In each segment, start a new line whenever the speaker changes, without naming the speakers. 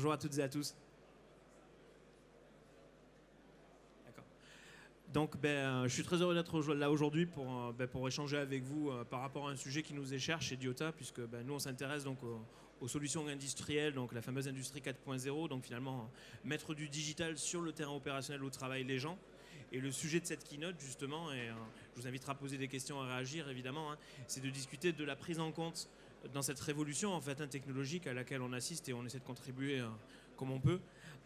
Bonjour à toutes et à tous. D'accord. Donc, je suis très heureux d'être là aujourd'hui pour échanger avec vous par rapport à un sujet qui nous est cher chez Diota, puisque nous, on s'intéresse donc aux solutions industrielles, donc la fameuse industrie 4.0, donc finalement mettre du digital sur le terrain opérationnel où travaillent les gens. Et le sujet de cette keynote, justement, et je vous inviterai à poser des questions, à réagir évidemment, hein, c'est de discuter de la prise en compte dans cette révolution en fait, technologique à laquelle on assiste et on essaie de contribuer comme on peut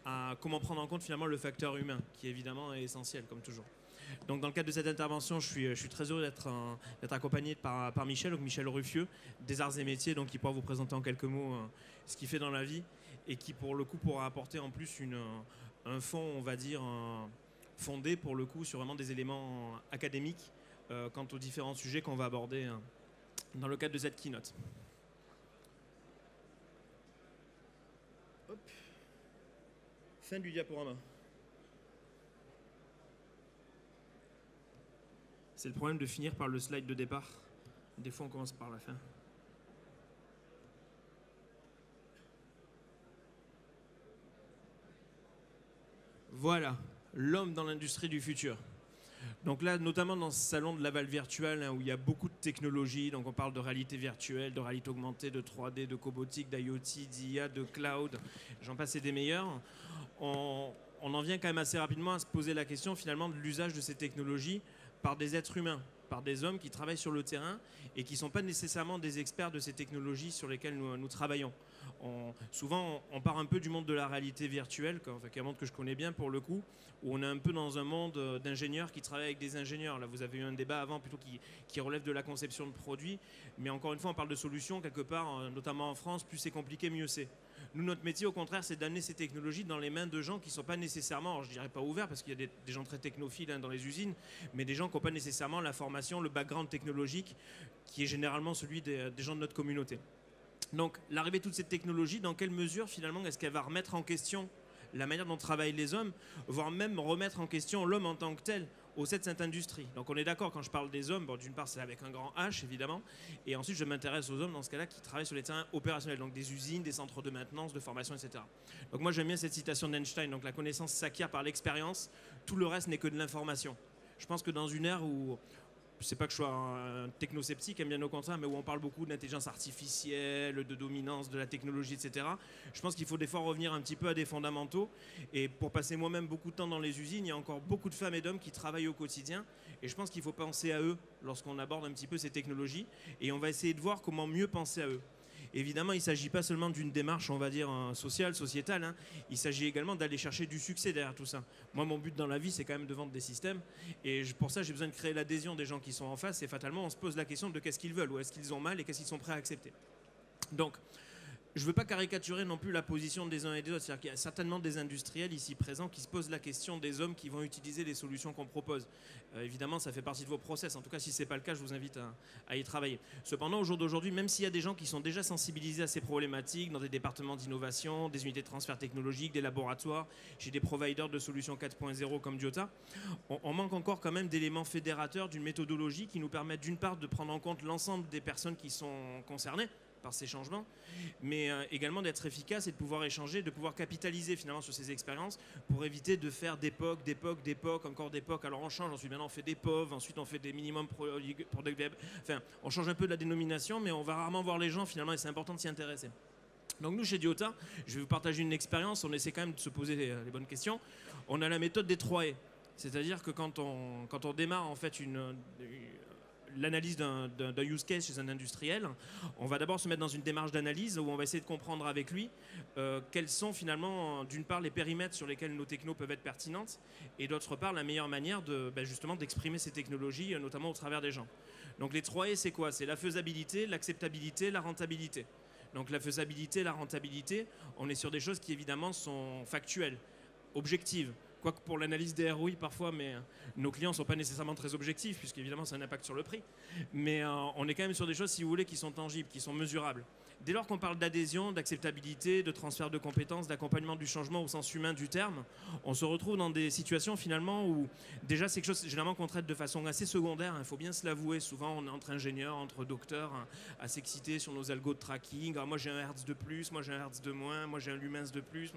à comment prendre en compte finalement le facteur humain qui évidemment est essentiel comme toujours. Donc dans le cadre de cette intervention, je suis très heureux d'être accompagné par Michel, donc Michel Ruffieux, des Arts et Métiers, donc qui pourra vous présenter en quelques mots ce qu'il fait dans la vie et qui pour le coup pourra apporter en plus un fond, on va dire, fondé pour le coup sur vraiment des éléments académiques quant aux différents sujets qu'on va aborder dans le cadre de cette keynote. Hop. Fin du diaporama. C'est le problème de finir par le slide de départ. Des fois, on commence par la fin. Voilà, l'homme dans l'industrie du futur. Donc là, notamment dans ce salon de Laval virtuel, hein, où il y a beaucoup de technologies, donc on parle de réalité virtuelle, de réalité augmentée, de 3D, de cobotique, d'IoT, d'IA, de cloud, j'en passe et des meilleurs. On en vient quand même assez rapidement à se poser la question finalement de l'usage de ces technologies par des êtres humains, par des hommes qui travaillent sur le terrain et qui ne sont pas nécessairement des experts de ces technologies sur lesquelles nous travaillons. Souvent, on part un peu du monde de la réalité virtuelle, qui est un monde que je connais bien pour le coup, où on est un peu dans un monde d'ingénieurs qui travaillent avec des ingénieurs. Là, vous avez eu un débat avant plutôt qui relève de la conception de produits, mais encore une fois, on parle de solutions quelque part, notamment en France, plus c'est compliqué, mieux c'est. Nous, notre métier, au contraire, c'est d'amener ces technologies dans les mains de gens qui ne sont pas nécessairement, alors je ne dirais pas ouverts, parce qu'il y a des gens très technophiles dans les usines, mais des gens qui n'ont pas nécessairement la formation, le background technologique, qui est généralement celui des gens de notre communauté. Donc, l'arrivée de toute cette technologie, dans quelle mesure, finalement, est-ce qu'elle va remettre en question la manière dont travaillent les hommes, voire même remettre en question l'homme en tant que tel au sein de cette industrie. Donc on est d'accord quand je parle des hommes, bon, d'une part c'est avec un grand H évidemment, et ensuite je m'intéresse aux hommes dans ce cas-là qui travaillent sur les terrains opérationnels, donc des usines, des centres de maintenance, de formation, etc. Donc moi j'aime bien cette citation d'Einstein, donc la connaissance s'acquiert par l'expérience, tout le reste n'est que de l'information. Je pense que dans une ère où, c'est pas que je sois un technosceptique, bien au contraire, mais où on parle beaucoup d'intelligence artificielle, de dominance, de la technologie, etc. Je pense qu'il faut des fois revenir un petit peu à des fondamentaux. Et pour passer moi-même beaucoup de temps dans les usines, il y a encore beaucoup de femmes et d'hommes qui travaillent au quotidien. Et je pense qu'il faut penser à eux lorsqu'on aborde un petit peu ces technologies. Et on va essayer de voir comment mieux penser à eux. Évidemment, il ne s'agit pas seulement d'une démarche, on va dire, sociale, sociétale. Hein. Il s'agit également d'aller chercher du succès derrière tout ça. Moi, mon but dans la vie, c'est quand même de vendre des systèmes. Et pour ça, j'ai besoin de créer l'adhésion des gens qui sont en face. Et fatalement, on se pose la question de qu'est-ce qu'ils veulent, ou est-ce qu'ils ont mal et qu'est-ce qu'ils sont prêts à accepter. Donc, je ne veux pas caricaturer non plus la position des uns et des autres. C'est-à-dire qu'il y a certainement des industriels ici présents qui se posent la question des hommes qui vont utiliser les solutions qu'on propose. Évidemment, ça fait partie de vos process. En tout cas, si ce n'est pas le cas, je vous invite à y travailler. Cependant, au jour d'aujourd'hui, même s'il y a des gens qui sont déjà sensibilisés à ces problématiques dans des départements d'innovation, des unités de transfert technologique, des laboratoires, chez des providers de solutions 4.0 comme Diota, on manque encore quand même d'éléments fédérateurs d'une méthodologie qui nous permettent d'une part de prendre en compte l'ensemble des personnes qui sont concernées par ces changements, mais également d'être efficace et de pouvoir échanger, de pouvoir capitaliser finalement sur ces expériences pour éviter de faire d'époque, encore d'époque. Alors on change, ensuite maintenant on fait des POV, ensuite on fait des minimum product web. Enfin, on change un peu de la dénomination, mais on va rarement voir les gens finalement et c'est important de s'y intéresser. Donc nous chez Diota, je vais vous partager une expérience, on essaie quand même de se poser les bonnes questions. On a la méthode des 3 E, c'est-à-dire que quand on démarre en fait l'analyse d'un use case chez un industriel, on va d'abord se mettre dans une démarche d'analyse où on va essayer de comprendre avec lui quels sont finalement, d'une part, les périmètres sur lesquels nos technos peuvent être pertinentes et d'autre part, la meilleure manière justement d'exprimer ces technologies, notamment au travers des gens. Donc les 3 E, c'est quoi? C'est la faisabilité, l'acceptabilité, la rentabilité. Donc la faisabilité, la rentabilité, on est sur des choses qui évidemment sont factuelles, objectives, Quoique pour l'analyse des ROI parfois, mais nos clients ne sont pas nécessairement très objectifs, puisqu'évidemment ça a un impact sur le prix. Mais on est quand même sur des choses, si vous voulez, qui sont tangibles, qui sont mesurables. Dès lors qu'on parle d'adhésion, d'acceptabilité, de transfert de compétences, d'accompagnement du changement au sens humain du terme, on se retrouve dans des situations finalement où déjà c'est quelque chose généralement qu'on traite de façon assez secondaire, il faut bien se l'avouer. Souvent on est entre ingénieurs, entre docteurs, à s'exciter sur nos algos de tracking. Alors, moi j'ai un Hertz de plus, moi j'ai un Hertz de moins, moi j'ai un lumens de plus.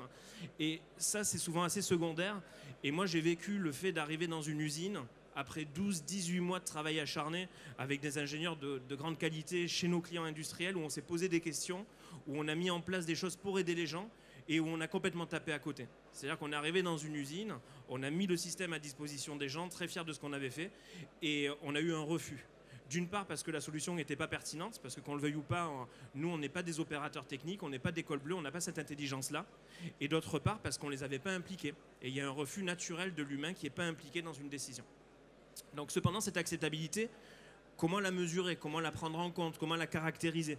Et ça c'est souvent assez secondaire. Et moi j'ai vécu le fait d'arriver dans une usine après 12-18 mois de travail acharné avec des ingénieurs de grande qualité chez nos clients industriels, où on s'est posé des questions, où on a mis en place des choses pour aider les gens et où on a complètement tapé à côté. C'est-à-dire qu'on est arrivé dans une usine, on a mis le système à disposition des gens, très fiers de ce qu'on avait fait, et on a eu un refus. D'une part parce que la solution n'était pas pertinente, parce que qu'on le veuille ou pas, nous on n'est pas des opérateurs techniques, on n'est pas des cols bleus, on n'a pas cette intelligence-là. Et d'autre part parce qu'on ne les avait pas impliqués. Et il y a un refus naturel de l'humain qui n'est pas impliqué dans une décision. Donc cependant, cette acceptabilité, comment la mesurer, comment la prendre en compte, comment la caractériser?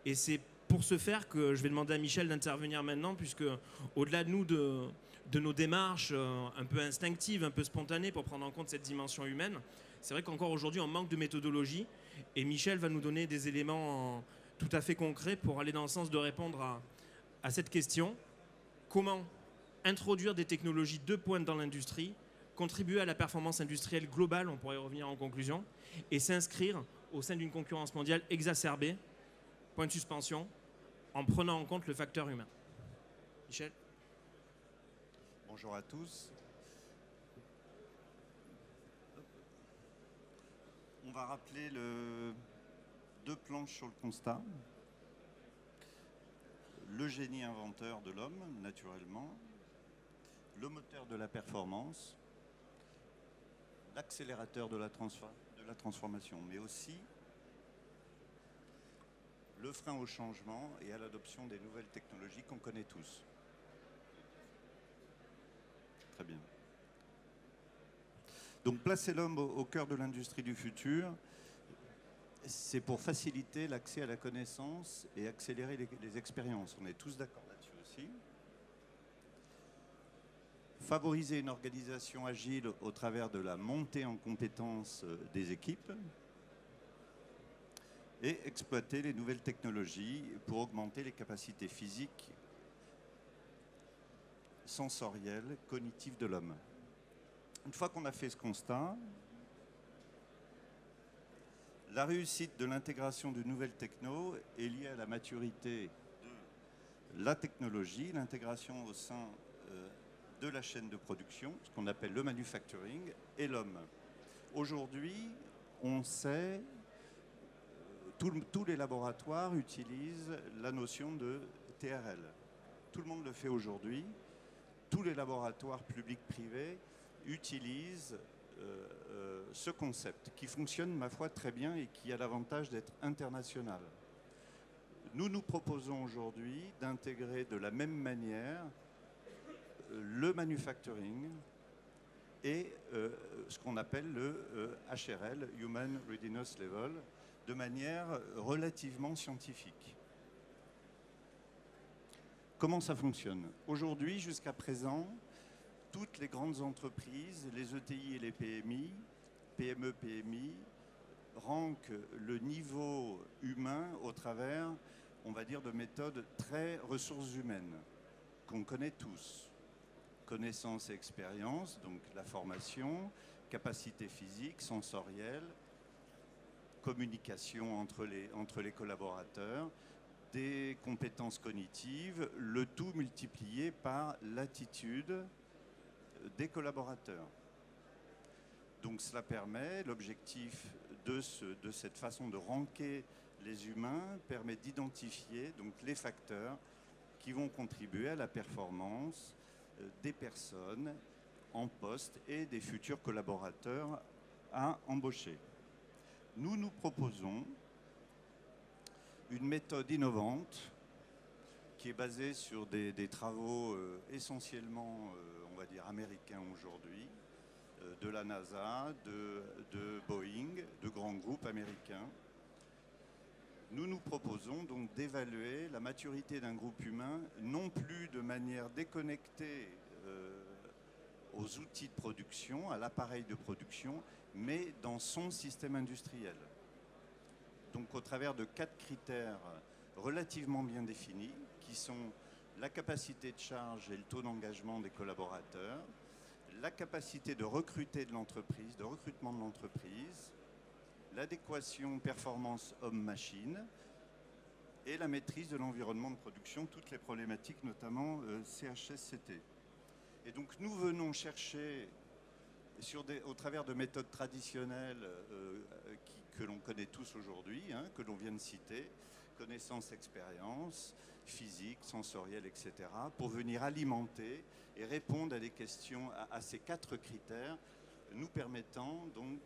Et c'est pour ce faire que je vais demander à Michel d'intervenir maintenant, puisque au-delà de nous, de nos démarches un peu instinctives, un peu spontanées pour prendre en compte cette dimension humaine, c'est vrai qu'encore aujourd'hui, on manque de méthodologie, et Michel va nous donner des éléments tout à fait concrets pour aller dans le sens de répondre à cette question. Comment introduire des technologies de pointe dans l'industrie, contribuer à la performance industrielle globale, on pourrait y revenir en conclusion, et s'inscrire au sein d'une concurrence mondiale exacerbée, point de suspension, en prenant en compte le facteur humain. Michel?
Bonjour à tous. On va rappeler deux planches sur le constat. Le génie inventeur de l'homme, naturellement, le moteur de la performance, l'accélérateur de la transformation, mais aussi le frein au changement et à l'adoption des nouvelles technologies qu'on connaît tous. Très bien. Donc placer l'homme au cœur de l'industrie du futur, c'est pour faciliter l'accès à la connaissance et accélérer les expériences. On est tous d'accord là-dessus aussi. Favoriser une organisation agile au travers de la montée en compétences des équipes et exploiter les nouvelles technologies pour augmenter les capacités physiques, sensorielles, cognitives de l'homme. Une fois qu'on a fait ce constat, la réussite de l'intégration de nouvelles techno est liée à la maturité de la technologie, l'intégration au sein de la chaîne de production, ce qu'on appelle le manufacturing, et l'homme. Aujourd'hui, on sait, tous les laboratoires utilisent la notion de TRL. Tout le monde le fait aujourd'hui. Tous les laboratoires publics-privés utilisent ce concept qui fonctionne, ma foi, très bien et qui a l'avantage d'être international. Nous nous proposons aujourd'hui d'intégrer de la même manière le manufacturing et ce qu'on appelle le HRL, Human Readiness Level, de manière relativement scientifique. Comment ça fonctionne? Aujourd'hui, jusqu'à présent, toutes les grandes entreprises, les ETI et les PMI, PME, PMI, rankent le niveau humain au travers, on va dire, de méthodes très ressources humaines, qu'on connaît tous. Connaissance et expérience, donc la formation, capacité physique, sensorielle, communication entre les collaborateurs, des compétences cognitives, le tout multiplié par l'attitude des collaborateurs. Donc cela permet, l'objectif de cette façon de ranker les humains permet d'identifier donc les facteurs qui vont contribuer à la performance des personnes en poste et des futurs collaborateurs à embaucher. Nous nous proposons une méthode innovante qui est basée sur des travaux essentiellement, on va dire, américains aujourd'hui, de la NASA, de Boeing, de grands groupes américains. Nous nous proposons donc d'évaluer la maturité d'un groupe humain, non plus de manière déconnectée aux outils de production, à l'appareil de production, mais dans son système industriel. Donc au travers de 4 critères relativement bien définis, qui sont la capacité de charge et le taux d'engagement des collaborateurs, la capacité de recruter de l'entreprise, de recrutement de l'entreprise, l'adéquation performance homme-machine et la maîtrise de l'environnement de production, toutes les problématiques, notamment CHSCT. Et donc nous venons chercher, au travers de méthodes traditionnelles que l'on connaît tous aujourd'hui, hein, que l'on vient de citer, connaissance, expérience, physique, sensorielle, etc., pour venir alimenter et répondre à des questions, à ces 4 critères, nous permettant donc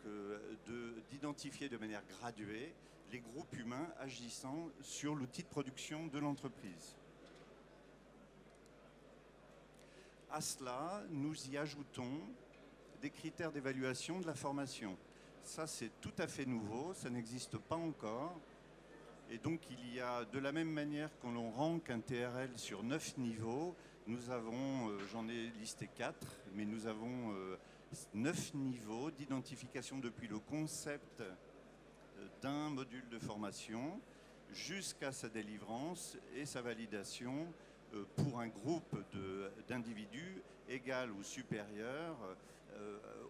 d'identifier de manière graduée les groupes humains agissant sur l'outil de production de l'entreprise. À cela, nous y ajoutons des critères d'évaluation de la formation. Ça, c'est tout à fait nouveau, ça n'existe pas encore. Et donc, il y a, de la même manière qu'on l'on rank un TRL sur 9 niveaux, nous avons, j'en ai listé 4, mais nous avons 9 niveaux d'identification depuis le concept d'un module de formation jusqu'à sa délivrance et sa validation pour un groupe d'individus égal ou supérieur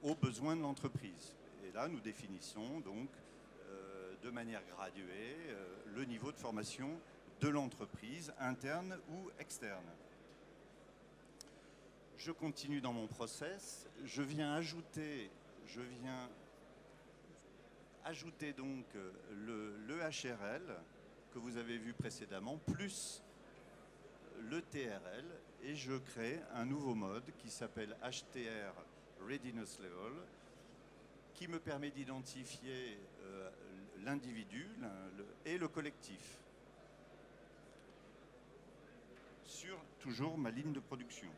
aux besoins de l'entreprise. Et là, nous définissons donc de manière graduée le niveau de formation de l'entreprise, interne ou externe. Je continue dans mon process. Je viens ajouter donc le HRL que vous avez vu précédemment, plus le TRL, et je crée un nouveau mode qui s'appelle HTR Readiness Level, qui me permet d'identifier l'individu et le collectif sur toujours ma ligne de production.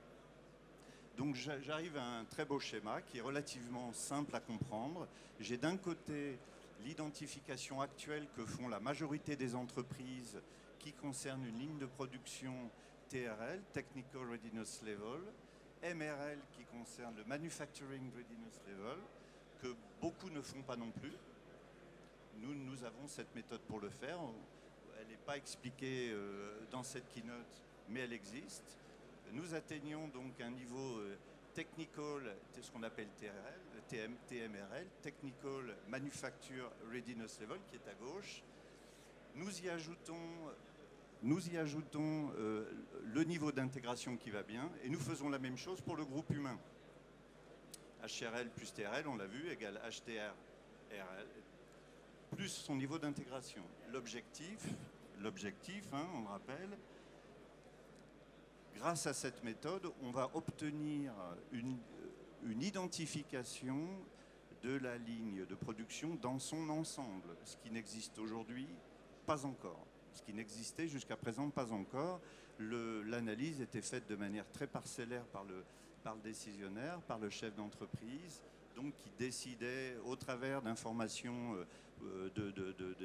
Donc j'arrive à un très beau schéma qui est relativement simple à comprendre. J'ai d'un côté l'identification actuelle que font la majorité des entreprises qui concerne une ligne de production TRL, Technical Readiness Level, MRL qui concerne le Manufacturing Readiness Level, que beaucoup ne font pas non plus. Nous avons cette méthode pour le faire. Elle n'est pas expliquée dans cette keynote, mais elle existe. Nous atteignons donc un niveau technical, c'est ce qu'on appelle TRL, TMRL, Technical Manufacture Readiness Level, qui est à gauche. Nous y ajoutons le niveau d'intégration qui va bien, et nous faisons la même chose pour le groupe humain. HRL plus TRL, on l'a vu, égale HTR RL, plus son niveau d'intégration. L'objectif, hein, on le rappelle, grâce à cette méthode, on va obtenir une identification de la ligne de production dans son ensemble, ce qui n'existe aujourd'hui pas encore. Ce qui n'existait jusqu'à présent pas encore. L'analyse était faite de manière très parcellaire par le décisionnaire, par le chef d'entreprise, donc qui décidait au travers d'informations,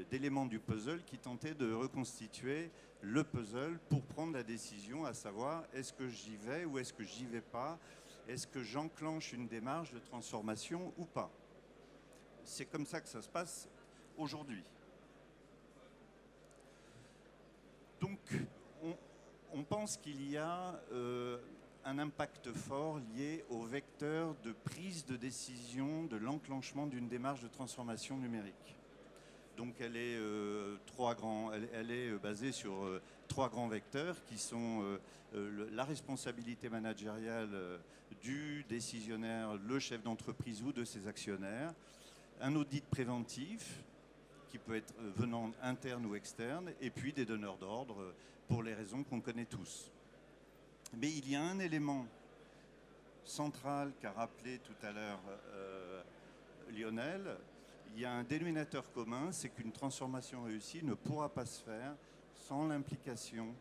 d'éléments du puzzle, qui tentait de reconstituer le puzzle pour prendre la décision, à savoir est-ce que j'y vais ou est-ce que j'y vais pas, est-ce que j'enclenche une démarche de transformation ou pas. C'est comme ça que ça se passe aujourd'hui. Donc, on pense qu'il y a un impact fort lié au vecteur de prise de décision de l'enclenchement d'une démarche de transformation numérique. Donc, elle est basée sur 3 grands vecteurs qui sont la responsabilité managériale du décisionnaire, le chef d'entreprise ou de ses actionnaire, un audit préventif qui peut être venant interne ou externe, et puis des donneurs d'ordre pour les raisons qu'on connaît tous. Mais il y a un élément central qu'a rappelé tout à l'heure Lionel. Il y a un dénominateur commun, c'est qu'une transformation réussie ne pourra pas se faire sans l'implication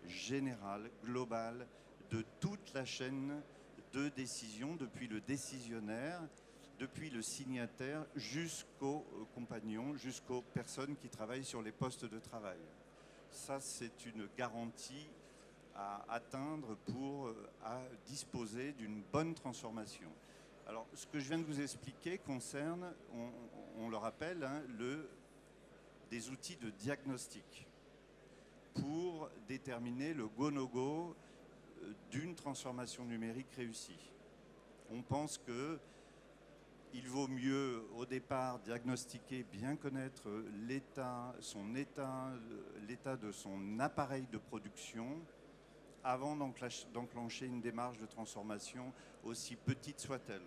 générale, globale, de toute la chaîne de décision, depuis le décisionnaire, depuis le signataire jusqu'aux compagnons, jusqu'aux personnes qui travaillent sur les postes de travail. Ça, c'est une garantie à atteindre pour à disposer d'une bonne transformation. Alors, ce que je viens de vous expliquer concerne, on le rappelle, hein, des outils de diagnostic pour déterminer le go-no-go d'une transformation numérique réussie. On pense qu'il vaut mieux au départ diagnostiquer, bien connaître l'état de son appareil de production avant d'enclencher une démarche de transformation aussi petite soit-elle.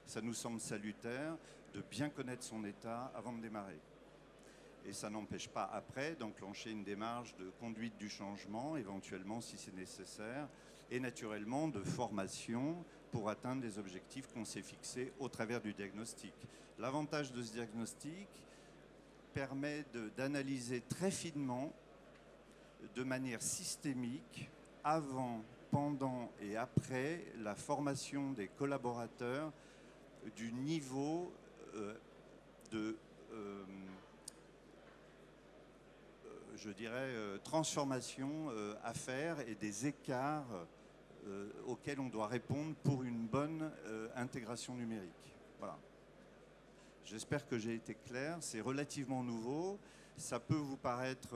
Ça nous semble salutaire de bien connaître son état avant de démarrer. Et ça n'empêche pas après d'enclencher une démarche de conduite du changement, éventuellement si c'est nécessaire, et naturellement de formation pour atteindre les objectifs qu'on s'est fixés au travers du diagnostic. L'avantage de ce diagnostic permet d'analyser très finement, de manière systémique, avant, pendant et après la formation des collaborateurs du niveau je dirais, transformation à faire et des écarts auxquels on doit répondre pour une bonne intégration numérique. Voilà. J'espère que j'ai été clair. C'est relativement nouveau. Ça peut vous paraître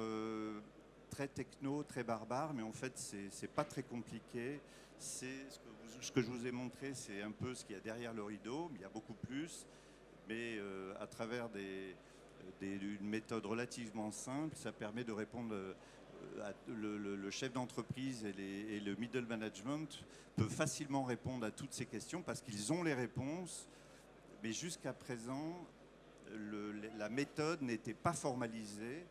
très techno, très barbare, mais en fait, c'est pas très compliqué. Ce que je vous ai montré, c'est un peu ce qu'il y a derrière le rideau, mais il y a beaucoup plus. Mais à travers une méthode relativement simple, ça permet de répondre le chef d'entreprise et le middle management peuvent facilement répondre à toutes ces questions parce qu'ils ont les réponses, mais jusqu'à présent, la méthode n'était pas formalisée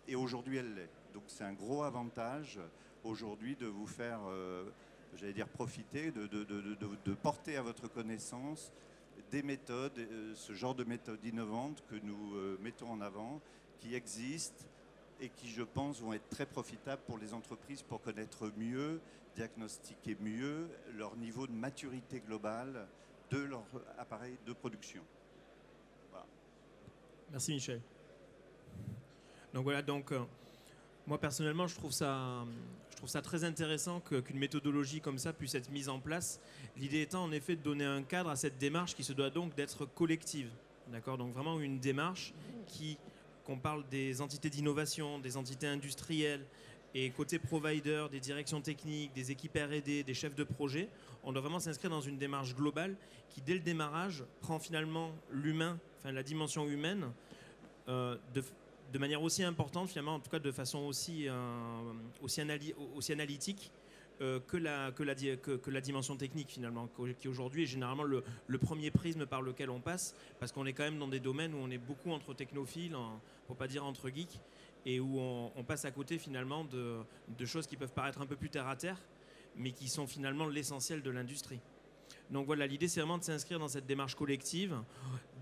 et aujourd'hui elle l'est. Donc c'est un gros avantage aujourd'hui de vous faire, j'allais dire, profiter, de porter à votre connaissance des méthodes, ce genre de méthodes innovantes que nous mettons en avant, qui existent et qui, je pense, vont être très profitables pour les entreprises pour connaître mieux, diagnostiquer mieux leur niveau de maturité globale de leur appareil de production. Voilà.
Merci Michel. Donc voilà, moi personnellement je trouve ça très intéressant qu'une méthodologie comme ça puisse être mise en place. L'idée étant en effet de donner un cadre à cette démarche qui se doit donc d'être collective. D'accord ? Donc vraiment une démarche qu'on parle des entités d'innovation, des entités industrielles et côté provider, des directions techniques, des équipes R&D, des chefs de projet, on doit vraiment s'inscrire dans une démarche globale qui dès le démarrage prend finalement l'humain, enfin la dimension humaine de manière aussi importante, finalement, en tout cas de façon aussi analytique que la dimension technique, finalement, qui aujourd'hui est généralement le premier prisme par lequel on passe, parce qu'on est quand même dans des domaines où on est beaucoup entre technophiles, pour pas dire entre geeks, et où on passe à côté, finalement, de choses qui peuvent paraître un peu plus terre-à-terre, mais qui sont finalement l'essentiel de l'industrie. Donc voilà, l'idée c'est vraiment de s'inscrire dans cette démarche collective,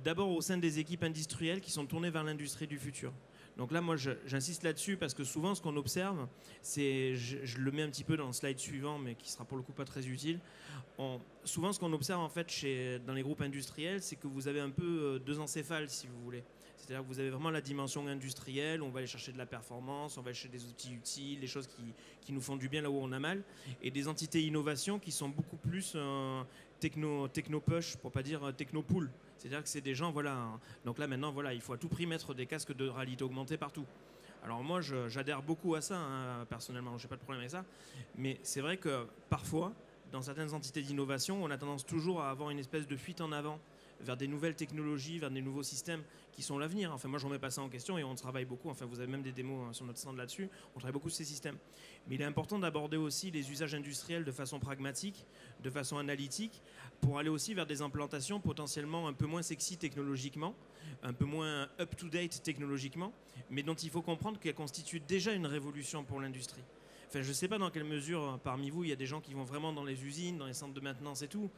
d'abord au sein des équipes industrielles qui sont tournées vers l'industrie du futur. Donc là, moi, j'insiste là-dessus parce que souvent, ce qu'on observe, c'est, je le mets un petit peu dans le slide suivant, mais qui sera pour le coup pas très utile. Souvent, ce qu'on observe en fait dans les groupes industriels, c'est que vous avez un peu deux encéphales, si vous voulez. C'est-à-dire que vous avez vraiment la dimension industrielle, on va aller chercher de la performance, on va aller chercher des outils utiles, des choses qui nous font du bien là où on a mal, et des entités innovation qui sont beaucoup plus techno-push, pour pas dire techno-pool. C'est-à-dire que c'est des gens, voilà. Donc là maintenant, voilà, il faut à tout prix mettre des casques de réalité augmentée partout. Alors moi, j'adhère beaucoup à ça, hein, personnellement, je n'ai pas de problème avec ça. Mais c'est vrai que parfois, dans certaines entités d'innovation, on a tendance toujours à avoir une espèce de fuite en avant vers des nouvelles technologies, vers des nouveaux systèmes qui sont l'avenir. Enfin, moi, je remets pas ça en question et on travaille beaucoup. Enfin, vous avez même des démos sur notre stand là-dessus. On travaille beaucoup sur ces systèmes. Mais il est important d'aborder aussi les usages industriels de façon pragmatique, de façon analytique, pour aller aussi vers des implantations potentiellement un peu moins sexy technologiquement, un peu moins up-to-date technologiquement, mais dont il faut comprendre qu'elles constituent déjà une révolution pour l'industrie. Enfin, je ne sais pas dans quelle mesure, parmi vous, il y a des gens qui vont vraiment dans les usines, dans les centres de maintenance et tout,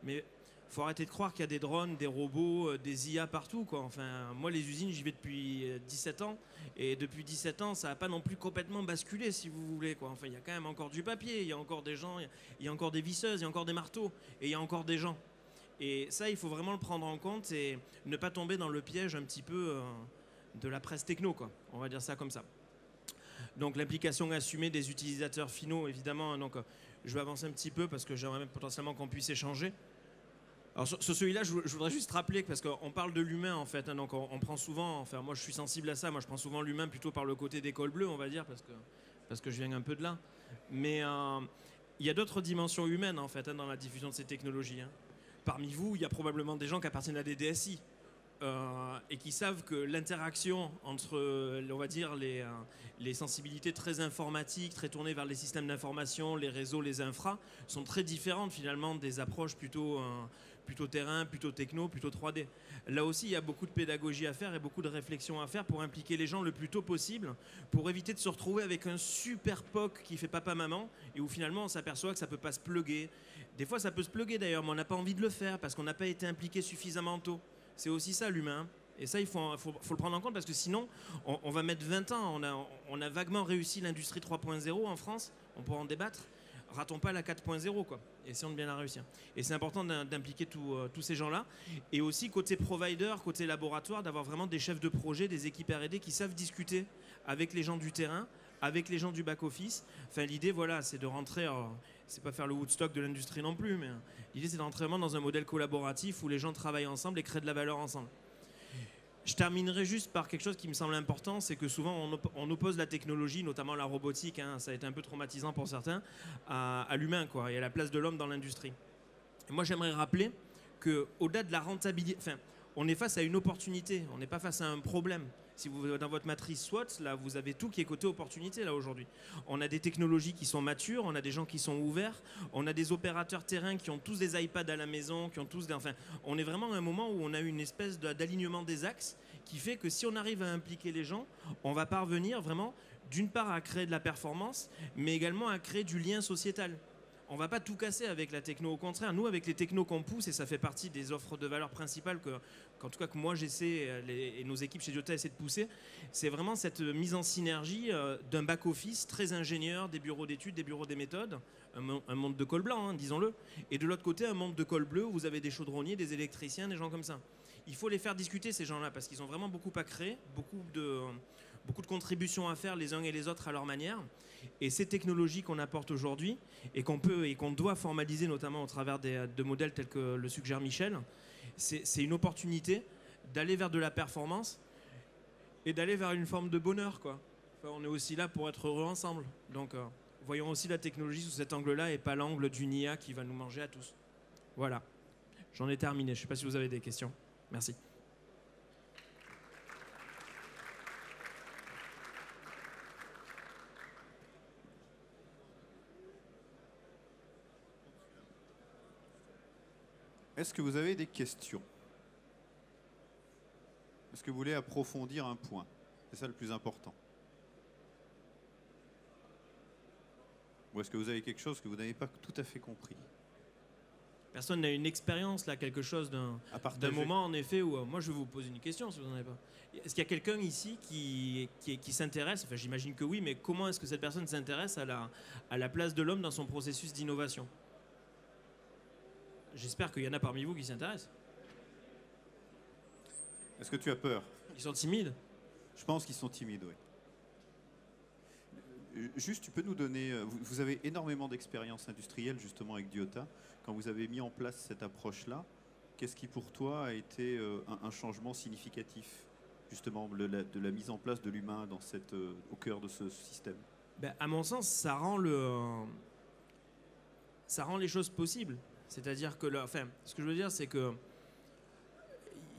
mais il faut arrêter de croire qu'il y a des drones, des robots, des IA partout, quoi. Enfin, moi, les usines, j'y vais depuis 17 ans. Et depuis 17 ans, ça n'a pas non plus complètement basculé, si vous voulez, quoi. Enfin, il y a quand même encore du papier, il y a encore des gens, il y a encore des visseuses, il y a encore des marteaux, et il y a encore des gens. Et ça, il faut vraiment le prendre en compte et ne pas tomber dans le piège un petit peu de la presse techno, quoi. On va dire ça comme ça. Donc l'implication assumée des utilisateurs finaux, évidemment. Donc je vais avancer un petit peu parce que j'aimerais même potentiellement qu'on puisse échanger. Alors sur celui-là, je voudrais juste rappeler, parce qu'on parle de l'humain en fait, hein, donc on prend souvent, enfin moi je suis sensible à ça, moi je prends souvent l'humain plutôt par le côté des cols bleus, on va dire, parce que je viens un peu de là. Mais il y a d'autres dimensions humaines en fait, hein, dans la diffusion de ces technologies. Hein. Parmi vous, il y a probablement des gens qui appartiennent à des DSI et qui savent que l'interaction entre, on va dire, les sensibilités très informatiques, très tournées vers les systèmes d'information, les réseaux, les infras, sont très différentes finalement des approches plutôt terrain, plutôt techno, plutôt 3D. Là aussi, il y a beaucoup de pédagogie à faire et beaucoup de réflexion à faire pour impliquer les gens le plus tôt possible, pour éviter de se retrouver avec un super POC qui fait papa-maman et où finalement on s'aperçoit que ça ne peut pas se plugger. Des fois, ça peut se plugger d'ailleurs, mais on n'a pas envie de le faire parce qu'on n'a pas été impliqué suffisamment tôt. C'est aussi ça l'humain. Et ça, il faut le prendre en compte parce que sinon, on va mettre 20 ans. On a vaguement réussi l'industrie 3.0 en France, on pourra en débattre. Ratons pas la 4.0 quoi, essayons de bien la réussir. Et c'est important d'impliquer tous ces gens-là. Et aussi côté provider, côté laboratoire, d'avoir vraiment des chefs de projet, des équipes R&D qui savent discuter avec les gens du terrain, avec les gens du back-office. Enfin l'idée voilà, c'est de rentrer, c'est pas faire le Woodstock de l'industrie non plus, mais l'idée c'est d'entrer vraiment dans un modèle collaboratif où les gens travaillent ensemble et créent de la valeur ensemble. Je terminerai juste par quelque chose qui me semble important, c'est que souvent on oppose la technologie, notamment la robotique, hein, ça a été un peu traumatisant pour certains, à l'humain quoi, et à la place de l'homme dans l'industrie. Et moi j'aimerais rappeler qu'au-delà de la rentabilité, enfin, on est face à une opportunité, on n'est pas face à un problème. Si vous dans votre matrice SWOT, là vous avez tout qui est côté opportunité là aujourd'hui. On a des technologies qui sont matures, on a des gens qui sont ouverts, on a des opérateurs terrain qui ont tous des iPads à la maison, qui ont tous des, enfin, on est vraiment à un moment où on a une espèce d'alignement des axes qui fait que si on arrive à impliquer les gens, on va parvenir vraiment d'une part à créer de la performance, mais également à créer du lien sociétal. On ne va pas tout casser avec la techno, au contraire, nous avec les technos qu'on pousse, et ça fait partie des offres de valeur principales qu'en tout cas que moi j'essaie, et nos équipes chez Diota essaient de pousser, c'est vraiment cette mise en synergie d'un back-office très ingénieur, des bureaux d'études, des bureaux des méthodes, un monde de col blanc, hein, disons-le, et de l'autre côté un monde de col bleu où vous avez des chaudronniers, des électriciens, des gens comme ça. Il faut les faire discuter ces gens-là parce qu'ils ont vraiment beaucoup à créer, beaucoup de contributions à faire les uns et les autres à leur manière. Et ces technologies qu'on apporte aujourd'hui et qu'on peut et qu'on doit formaliser notamment au travers de modèles tels que le suggère Michel, c'est une opportunité d'aller vers de la performance et d'aller vers une forme de bonheur, quoi. Enfin, on est aussi là pour être heureux ensemble. Donc voyons aussi la technologie sous cet angle-là et pas l'angle d'une IA qui va nous manger à tous. Voilà. J'en ai terminé. Je ne sais pas si vous avez des questions. Merci.
Est-ce que vous avez des questions? Est-ce que vous voulez approfondir un point? C'est ça le plus important. Ou est-ce que vous avez quelque chose que vous n'avez pas tout à fait compris?
Personne n'a une expérience, là, quelque chose d'un moment, en effet, où moi, je vais vous poser une question, si vous n'en avez pas. Est-ce qu'il y a quelqu'un ici qui s'intéresse, enfin, j'imagine que oui, mais comment est-ce que cette personne s'intéresse à la place de l'homme dans son processus d'innovation? J'espère qu'il y en a parmi vous qui s'intéressent.
Est-ce que tu as peur?
Ils sont timides?
Je pense qu'ils sont timides, oui. Juste, tu peux nous donner... Vous avez énormément d'expérience industrielle, justement, avec Diota. Quand vous avez mis en place cette approche-là, qu'est-ce qui, pour toi, a été un changement significatif, justement, de la mise en place de l'humain au cœur de ce système?
Ben, à mon sens, ça rend les choses possibles. C'est-à-dire que, ce que je veux dire, c'est que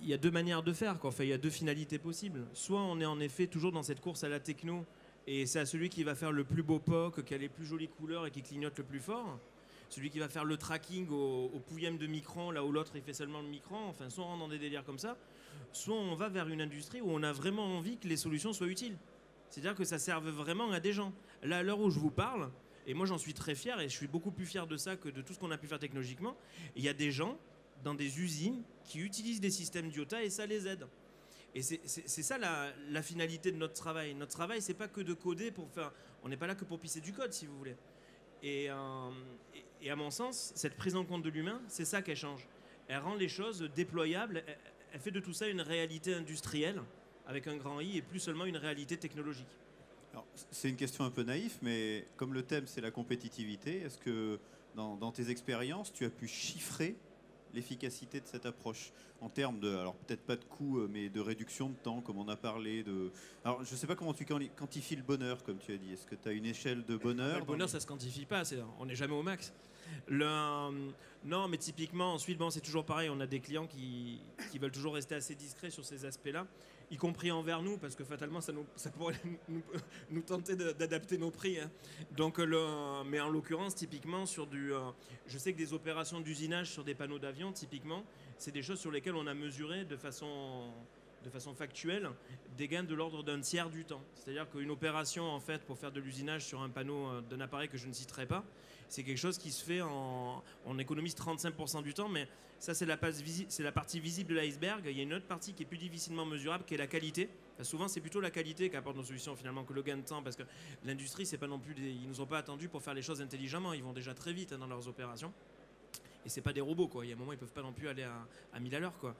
il y a deux manières de faire, quoi. Enfin, il y a deux finalités possibles. Soit on est en effet toujours dans cette course à la techno, et c'est à celui qui va faire le plus beau POC, qui a les plus jolies couleurs et qui clignote le plus fort. Celui qui va faire le tracking au pouillème de micron, là où l'autre il fait seulement le micron. Enfin, soit on rentre dans des délires comme ça, soit on va vers une industrie où on a vraiment envie que les solutions soient utiles. C'est-à-dire que ça serve vraiment à des gens. Là, à l'heure où je vous parle, et moi j'en suis très fier, et je suis beaucoup plus fier de ça que de tout ce qu'on a pu faire technologiquement, il y a des gens dans des usines qui utilisent des systèmes Diota et ça les aide. Et c'est ça la finalité de notre travail. Notre travail, c'est pas que de coder pour faire... On n'est pas là que pour pisser du code, si vous voulez. Et à mon sens, cette prise en compte de l'humain, c'est ça qu'elle change. Elle rend les choses déployables, elle fait de tout ça une réalité industrielle, avec un grand I, et plus seulement une réalité technologique.
Alors, c'est une question un peu naïve, mais comme le thème c'est la compétitivité, est-ce que dans tes expériences, tu as pu chiffrer l'efficacité de cette approche en termes de, alors peut-être pas de coût, mais de réduction de temps, comme on a parlé de. Alors, je ne sais pas comment tu quantifies le bonheur, comme tu as dit. Est-ce que tu as une échelle de bonheur?
Le bonheur, ça se quantifie pas, on n'est jamais au max. Non, mais typiquement, ensuite, bon, c'est toujours pareil, on a des clients qui veulent toujours rester assez discrets sur ces aspects-là, y compris envers nous, parce que fatalement, ça pourrait nous tenter d'adapter nos prix. Hein. Donc, mais en l'occurrence, typiquement, je sais que des opérations d'usinage sur des panneaux d'avion, typiquement, c'est des choses sur lesquelles on a mesuré de façon factuelle des gains de l'ordre d'un tiers du temps. C'est-à-dire qu'une opération, en fait, pour faire de l'usinage sur un panneau d'un appareil que je ne citerai pas, c'est quelque chose qui se fait on économise 35% du temps, mais ça, c'est la partie visible de l'iceberg. Il y a une autre partie qui est plus difficilement mesurable, qui est la qualité. Enfin, souvent, c'est plutôt la qualité qu'apporte nos solutions, finalement, que le gain de temps, parce que l'industrie, c'est pas non plus ils nous ont pas attendus pour faire les choses intelligemment. Ils vont déjà très vite dans leurs opérations. Et c'est pas des robots, quoi. Il y a un moment, ils peuvent pas non plus aller à 1000 à l'heure, quoi.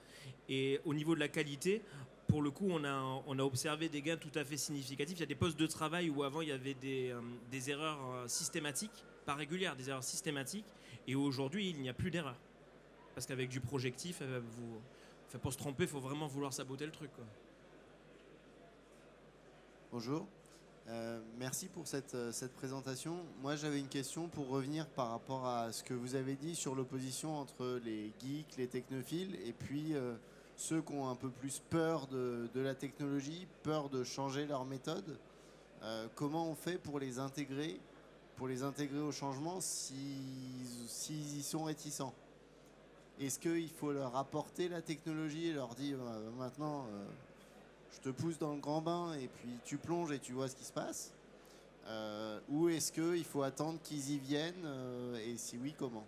Et au niveau de la qualité, pour le coup, on a observé des gains tout à fait significatifs. Il y a des postes de travail où avant, il y avait des erreurs systématiques, pas régulières, des erreurs systématiques. Et aujourd'hui, il n'y a plus d'erreurs. Parce qu'avec du projectif, pour se tromper, il faut vraiment vouloir saboter le truc, quoi.
Bonjour. Merci pour cette présentation. Moi, j'avais une question pour revenir par rapport à ce que vous avez dit sur l'opposition entre les geeks, les technophiles, et puis ceux qui ont un peu plus peur de la technologie, peur de changer leur méthode. Comment on fait pour les intégrer au changement s'ils y sont réticents? Est-ce qu'il faut leur apporter la technologie et leur dire maintenant... je te pousse dans le grand bain et puis tu plonges et tu vois ce qui se passe, ou est-ce qu'il faut attendre qu'ils y viennent, et si oui, comment?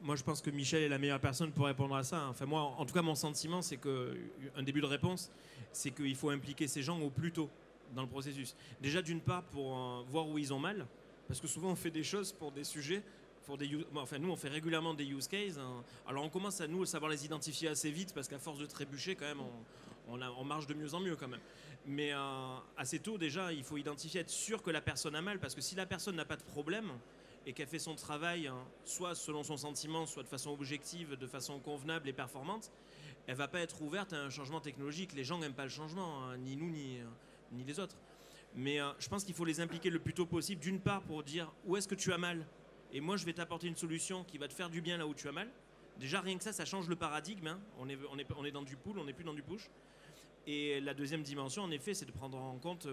Moi, je pense que Michel est la meilleure personne pour répondre à ça. Hein. Enfin, moi, en tout cas, mon sentiment, c'est qu'un début de réponse, c'est qu'il faut impliquer ces gens au plus tôt dans le processus. Déjà, d'une part, pour voir où ils ont mal, parce que souvent, on fait des choses pour des sujets, nous, on fait régulièrement des use cases. Hein. Alors, on commence à savoir les identifier assez vite, parce qu'à force de trébucher, quand même, on marche de mieux en mieux quand même. Mais assez tôt déjà, il faut identifier, être sûr que la personne a mal, parce que si la personne n'a pas de problème et qu'elle fait son travail, soit selon son sentiment, soit de façon objective, de façon convenable et performante, elle va pas être ouverte à un changement technologique. Les gens n'aiment pas le changement, hein, ni nous, ni les autres. Mais je pense qu'il faut les impliquer le plus tôt possible, d'une part pour dire où est-ce que tu as mal, et moi je vais t'apporter une solution qui va te faire du bien là où tu as mal. Déjà rien que ça change le paradigme, hein. On est dans du pull, on n'est plus dans du push. Et la deuxième dimension, en effet, c'est de prendre en compte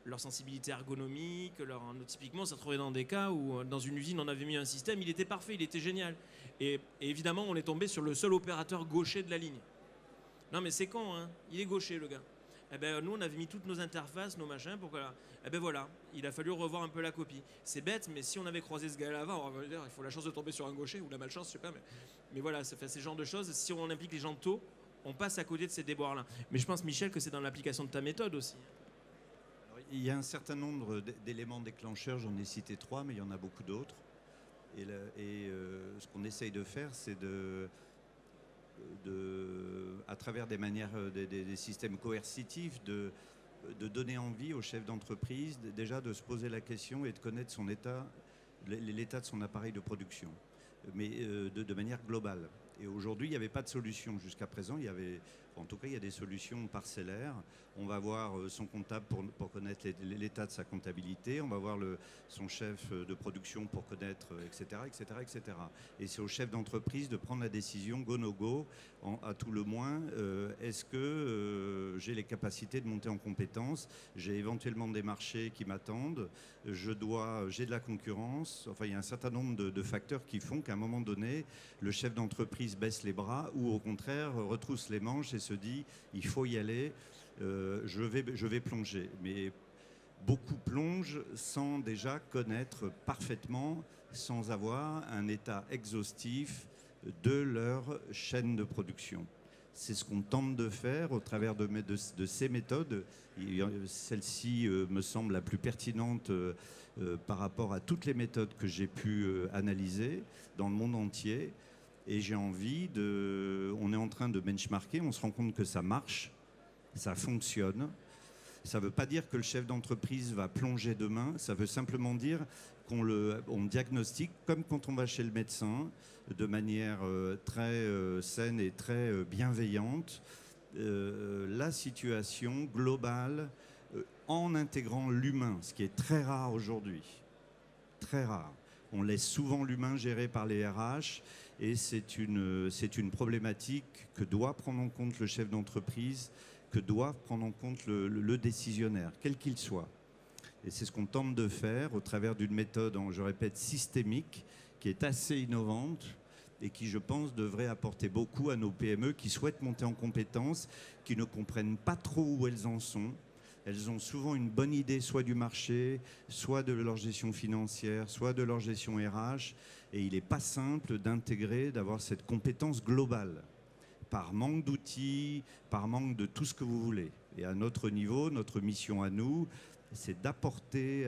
leur sensibilité ergonomique. Typiquement, on s'est retrouvé dans des cas où, dans une usine, on avait mis un système, il était parfait, il était génial. Et évidemment, on est tombé sur le seul opérateur gaucher de la ligne. Non, mais c'est con, hein, il est gaucher, le gars. Eh ben, nous, on avait mis toutes nos interfaces, nos machins, pour que... Eh ben voilà, il a fallu revoir un peu la copie. C'est bête, mais si on avait croisé ce gars-là avant, on va dire, il faut la chance de tomber sur un gaucher, ou la malchance, je sais pas. Mais voilà, ça fait ces genres de choses. Si on implique les gens tôt, on passe à côté de ces déboires-là. Mais je pense, Michel, que c'est dans l'application de ta méthode aussi.
Alors, il y a un certain nombre d'éléments déclencheurs, j'en ai cité 3, mais il y en a beaucoup d'autres. Et ce qu'on essaye de faire, c'est à travers des manières, des systèmes coercitifs, de donner envie aux chefs d'entreprise déjà de se poser la question et de connaître son état, l'état de son appareil de production, mais de manière globale. Et aujourd'hui, il n'y avait pas de solution. Jusqu'à présent, en tout cas, il y a des solutions parcellaires. On va voir son comptable pour connaître l'état de sa comptabilité. On va voir son chef de production pour connaître, etc., etc., etc. Et c'est au chef d'entreprise de prendre la décision, go, no go, à tout le moins. Est-ce que j'ai les capacités de monter en compétences? J'ai éventuellement des marchés qui m'attendent. J'ai de la concurrence. Enfin, il y a un certain nombre de facteurs qui font qu'à un moment donné, le chef d'entreprise baisse les bras ou au contraire retrousse les manches et se dit il faut y aller, je vais plonger. Mais beaucoup plongent sans déjà connaître parfaitement, sans avoir un état exhaustif de leur chaîne de production. C'est ce qu'on tente de faire au travers de ces méthodes. Celle-ci me semble la plus pertinente par rapport à toutes les méthodes que j'ai pu analyser dans le monde entier. Et j'ai envie on est en train de benchmarker, on se rend compte que ça marche, ça fonctionne. Ça ne veut pas dire que le chef d'entreprise va plonger demain, ça veut simplement dire on diagnostique, comme quand on va chez le médecin, de manière très saine et très bienveillante, la situation globale en intégrant l'humain, ce qui est très rare aujourd'hui. Très rare. On laisse souvent l'humain géré par les RH et c'est une problématique que doit prendre en compte le chef d'entreprise, que doit prendre en compte le décisionnaire, quel qu'il soit. Et c'est ce qu'on tente de faire au travers d'une méthode, je répète, systémique, qui est assez innovante et qui, je pense, devrait apporter beaucoup à nos PME qui souhaitent monter en compétences, qui ne comprennent pas trop où elles en sont. Elles ont souvent une bonne idée, soit du marché, soit de leur gestion financière, soit de leur gestion RH. Et il n'est pas simple d'intégrer, d'avoir cette compétence globale, par manque d'outils, par manque de tout ce que vous voulez. Et à notre niveau, notre mission à nous, c'est d'apporter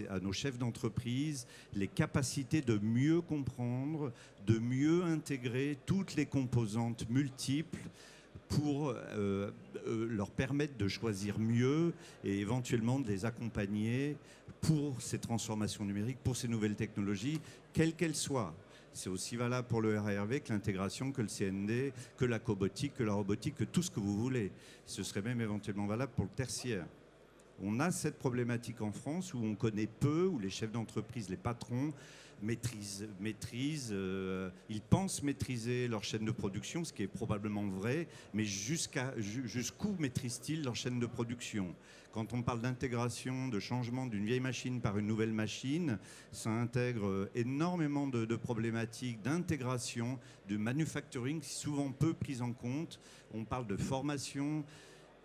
à nos chefs d'entreprise les capacités de mieux comprendre, de mieux intégrer toutes les composantes multiples pour leur permettre de choisir mieux et éventuellement de les accompagner pour ces transformations numériques, pour ces nouvelles technologies, quelles qu'elles soient. C'est aussi valable pour le RRV que l'intégration, que le CND, que la cobotique, que la robotique, que tout ce que vous voulez. Ce serait même éventuellement valable pour le tertiaire. On a cette problématique en France où on connaît peu, où les chefs d'entreprise, les patrons, maîtrisent, ils pensent maîtriser leur chaîne de production, ce qui est probablement vrai, mais jusqu'où maîtrisent-ils leur chaîne de production? Quand on parle d'intégration, de changement d'une vieille machine par une nouvelle machine, ça intègre énormément de problématiques d'intégration, de manufacturing, souvent peu prises en compte. On parle de formation.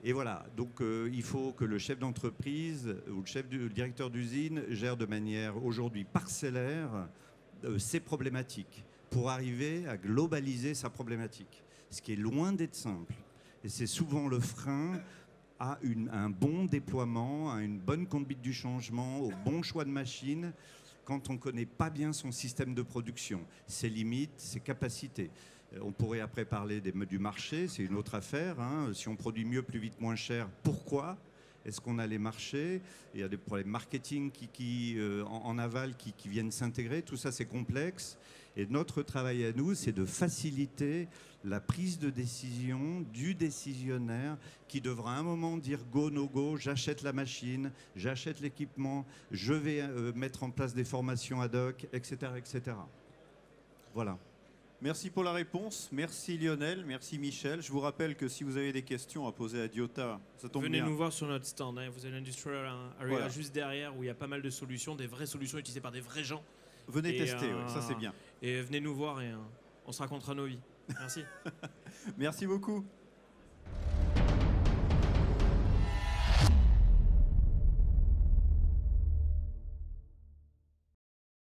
Et voilà, donc il faut que le chef d'entreprise ou le directeur d'usine gère de manière aujourd'hui parcellaire ses problématiques pour arriver à globaliser sa problématique, ce qui est loin d'être simple. Et c'est souvent le frein à un bon déploiement, à une bonne conduite du changement, au bon choix de machine, quand on ne connaît pas bien son système de production, ses limites, ses capacités. On pourrait après parler du marché, c'est une autre affaire. Hein. Si on produit mieux, plus vite, moins cher, pourquoi est-ce qu'on a les marchés? Il y a des problèmes marketing en aval qui viennent s'intégrer. Tout ça, c'est complexe. Et notre travail à nous, c'est de faciliter la prise de décision du décisionnaire qui devra à un moment dire go, no go, j'achète la machine, j'achète l'équipement, je vais mettre en place des formations ad hoc, etc., etc. Voilà.
Merci pour la réponse. Merci Lionel, merci Michel. Je vous rappelle que si vous avez des questions à poser à Diota, ça tombe bien.
Venez nous voir sur notre stand. Hein. Vous avez l'Industrial Area juste derrière où il y a pas mal de solutions, des vraies solutions utilisées par des vrais gens.
Venez tester, ouais, ça c'est bien.
Et venez nous voir et on se racontera nos vies. Merci.
Merci beaucoup.